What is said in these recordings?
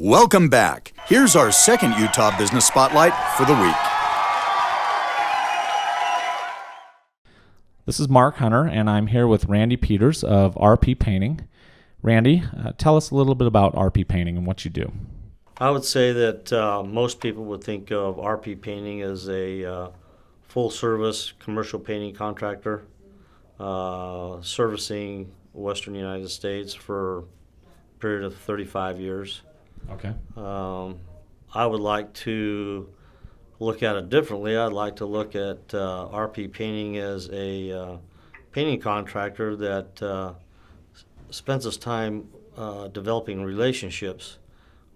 Welcome back. Here's our second Utah Business Spotlight for the week. This is Mark Hunter, and I'm here with Randy Peters of RP Painting. Randy, tell us a little bit about RP Painting and what you do. I would say that most people would think of RP Painting as a full-service commercial painting contractor servicing Western United States for a period of 35 years. Okay. I would like to look at it differently. I'd like to look at RP Painting as a painting contractor that spends its time developing relationships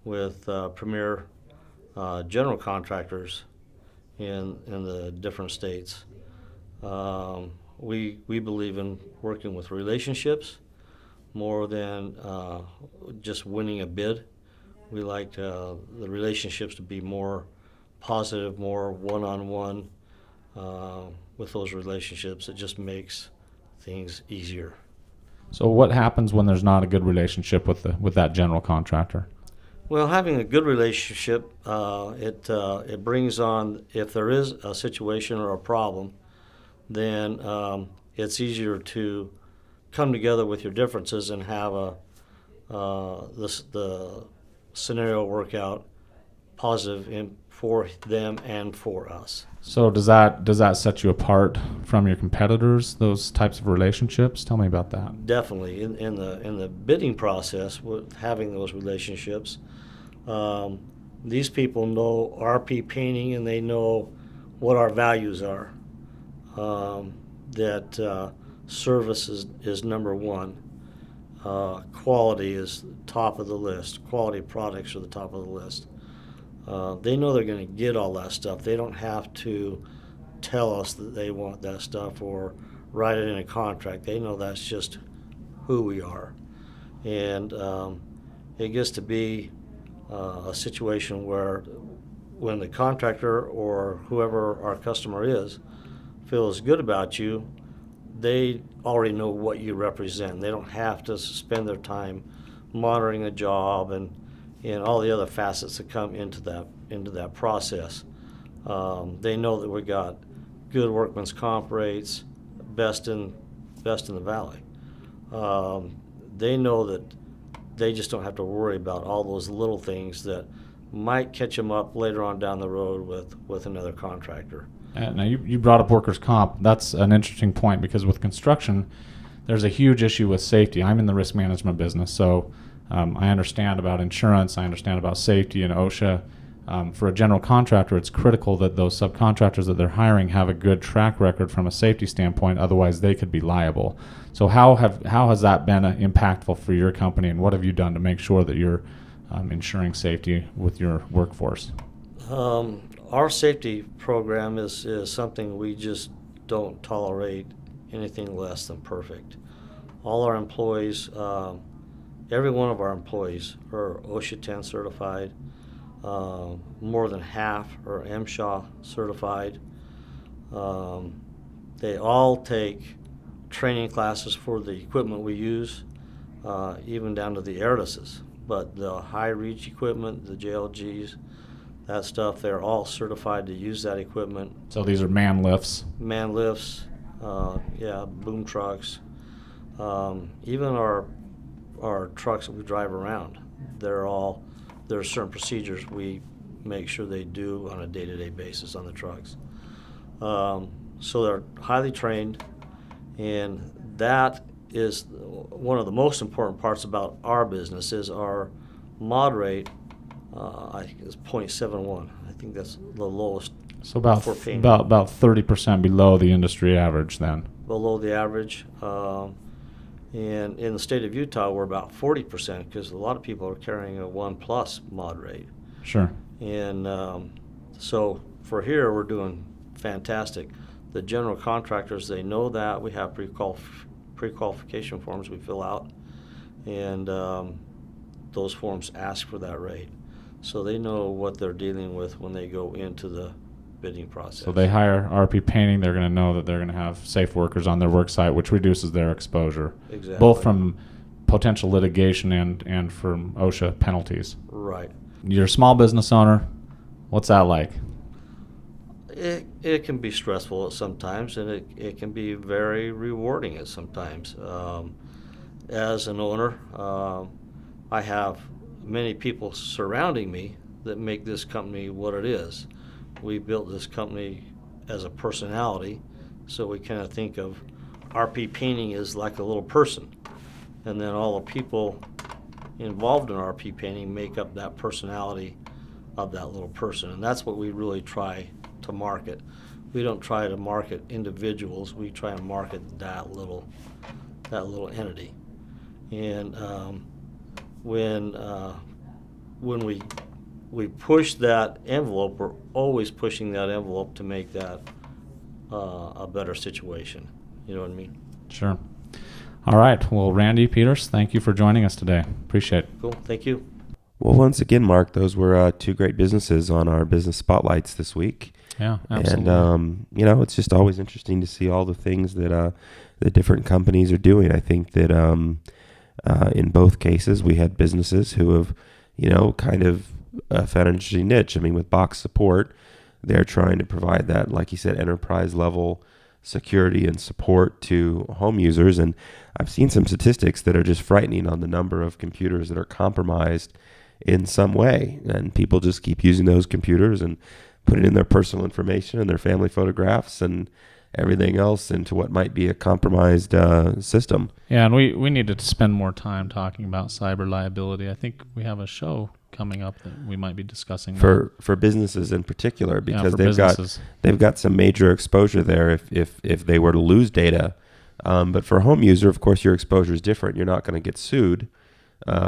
with premier general contractors in the different states. We believe in working with relationships more than just winning a bid. We like the relationships to be more positive, more one-on-one with those relationships. It just makes things easier. So what happens when there's not a good relationship with that general contractor? Well, having a good relationship, it brings on, if there is a situation or a problem, then it's easier to come together with your differences and have the scenario work out positive for them and for us. So does that set you apart from your competitors, those types of relationships? Tell me about that. Definitely. In the bidding process, with having those relationships, these people know RP Painting and they know what our values are. That service is number one. Quality is top of the list. Quality products are the top of the list. They know they're going to get all that stuff. They don't have to tell us that they want that stuff or write it in a contract. They know that's just who we are. And it gets to be a situation where when the contractor or whoever our customer is feels good about you, they already know what you represent. They don't have to spend their time monitoring a job and all the other facets that come into that process. They know that we got good workman's comp rates, best in the valley. They know that they just don't have to worry about all those little things that might catch them up later on down the road with another contractor. Now you brought up workers' comp. That's an interesting point because with construction, there's a huge issue with safety. I'm in the risk management business, so I understand about insurance. I understand about safety and OSHA. For a general contractor, it's critical that those subcontractors that they're hiring have a good track record from a safety standpoint. Otherwise, they could be liable. So how has that been impactful for your company, and what have you done to make sure that you're ensuring safety with your workforce? Our safety program is something we just don't tolerate anything less than perfect. All our employees, every one of our employees are OSHA 10 certified. More than half are MSHA certified. They all take training classes for the equipment we use, even down to the airlesses. But the high reach equipment, the JLGs, that stuff, they're all certified to use that equipment. So these are man lifts? Man lifts, boom trucks. Even our trucks that we drive around, there are certain procedures we make sure they do on a day-to-day basis on the trucks. So they're highly trained, and that is one of the most important parts about our business is our mod rate. I think it's 0.71. I think that's the lowest. So about 30% below the industry average then. Below the average. And in the state of Utah, we're about 40% because a lot of people are carrying a 1+ mod rate. Sure. And so for here, we're doing fantastic. The general contractors, they know that. We have pre-qualification forms we fill out, and those forms ask for that rate. So they know what they're dealing with when they go into the bidding process. So they hire RP Painting, they're going to know that they're going to have safe workers on their work site, which reduces their exposure. Exactly. Both from potential litigation and from OSHA penalties. Right. You're a small business owner. What's that like? It can be stressful at sometimes, and it can be very rewarding at sometimes. As an owner, I have many people surrounding me that make this company what it is. We built this company as a personality, so we kind of think of RP Painting as like a little person, and then all the people involved in RP Painting make up that personality of that little person, and that's what we really try to market. We don't try to market individuals. We try and market that little entity. And when we push that envelope, we're always pushing that envelope to make that a better situation. You know what I mean? Sure. All right. Well, Randy Peters, thank you for joining us today. Appreciate it. Cool. Thank you. Well, once again, Mark, those were two great businesses on our business spotlights this week. Yeah, absolutely. And, it's just always interesting to see all the things that the different companies are doing. I think that in both cases, we had businesses who have, kind of found an interesting niche. I mean, with Box Support, they're trying to provide that, like you said, enterprise level security and support to home users. And I've seen some statistics that are just frightening on the number of computers that are compromised in some way. And people just keep using those computers and putting in their personal information and their family photographs and everything else into what might be a compromised system. Yeah, and we needed to spend more time talking about cyber liability. I think we have a show coming up that we might be discussing for businesses in particular, because businesses. they've got some major exposure there if they were to lose data. But for a home user, of course, your exposure is different. You're not going to get sued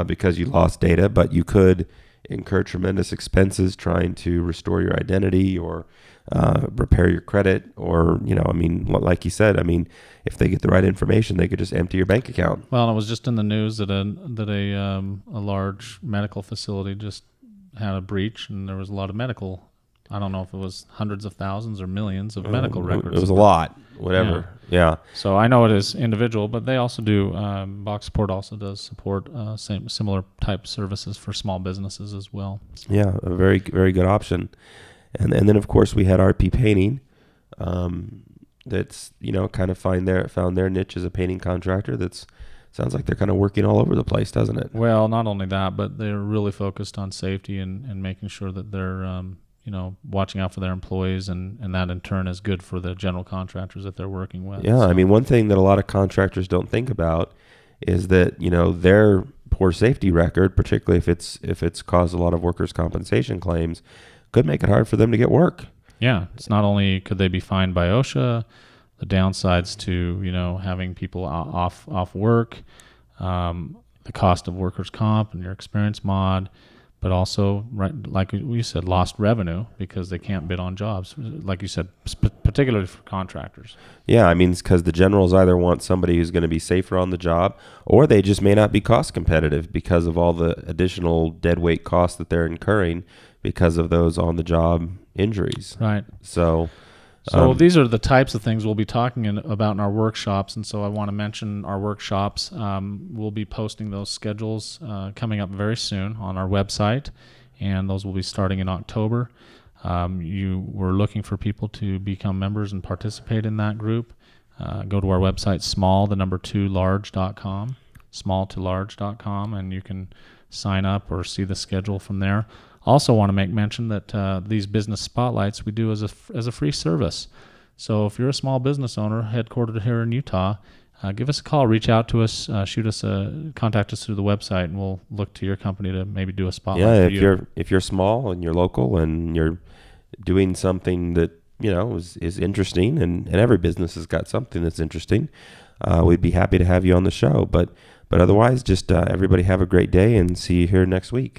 because you lost data, but you could incur tremendous expenses trying to restore your identity or repair your credit, or like you said, if they get the right information, they could just empty your bank account. Well, it was just in the news that a large medical facility just had a breach, and there was a lot of medical. I don't know if it was hundreds of thousands or millions of medical records. It was a lot, whatever. Yeah. So I know it is individual, but they also do. Box Support also does support similar type services for small businesses as well. So. Yeah, a very, very good option. And then of course we had RP Painting, that's kind of found their niche as a painting contractor. Sounds like they're kind of working all over the place, doesn't it? Well, not only that, but they're really focused on safety and making sure that they're watching out for their employees, and that in turn is good for the general contractors that they're working with. Yeah, so. One thing that a lot of contractors don't think about is that their poor safety record, particularly if it's caused a lot of workers' compensation claims, could make it hard for them to get work. Yeah, it's not only could they be fined by OSHA, the downsides to having people off work, the cost of workers' comp and your experience mod, but also, right, like we said, lost revenue because they can't bid on jobs, like you said, particularly for contractors. Yeah, it's because the generals either want somebody who's going to be safer on the job, or they just may not be cost competitive because of all the additional deadweight costs that they're incurring because of those on-the-job injuries. Right. So these are the types of things we'll be talking about in our workshops, and so I want to mention our workshops. We'll be posting those schedules coming up very soon on our website, and those will be starting in October. We're looking for people to become members and participate in that group. Go to our website, small2large.com, small2large.com, and you can sign up or see the schedule from there. Also want to make mention that these business spotlights we do as a free service. So if you're a small business owner headquartered here in Utah, give us a call, reach out to us, contact us through the website, and we'll look to your company to maybe do a spotlight. Yeah, if you're small and you're local and you're doing something that is interesting, and every business has got something that's interesting, we'd be happy to have you on the show. But otherwise, just everybody have a great day, and see you here next week.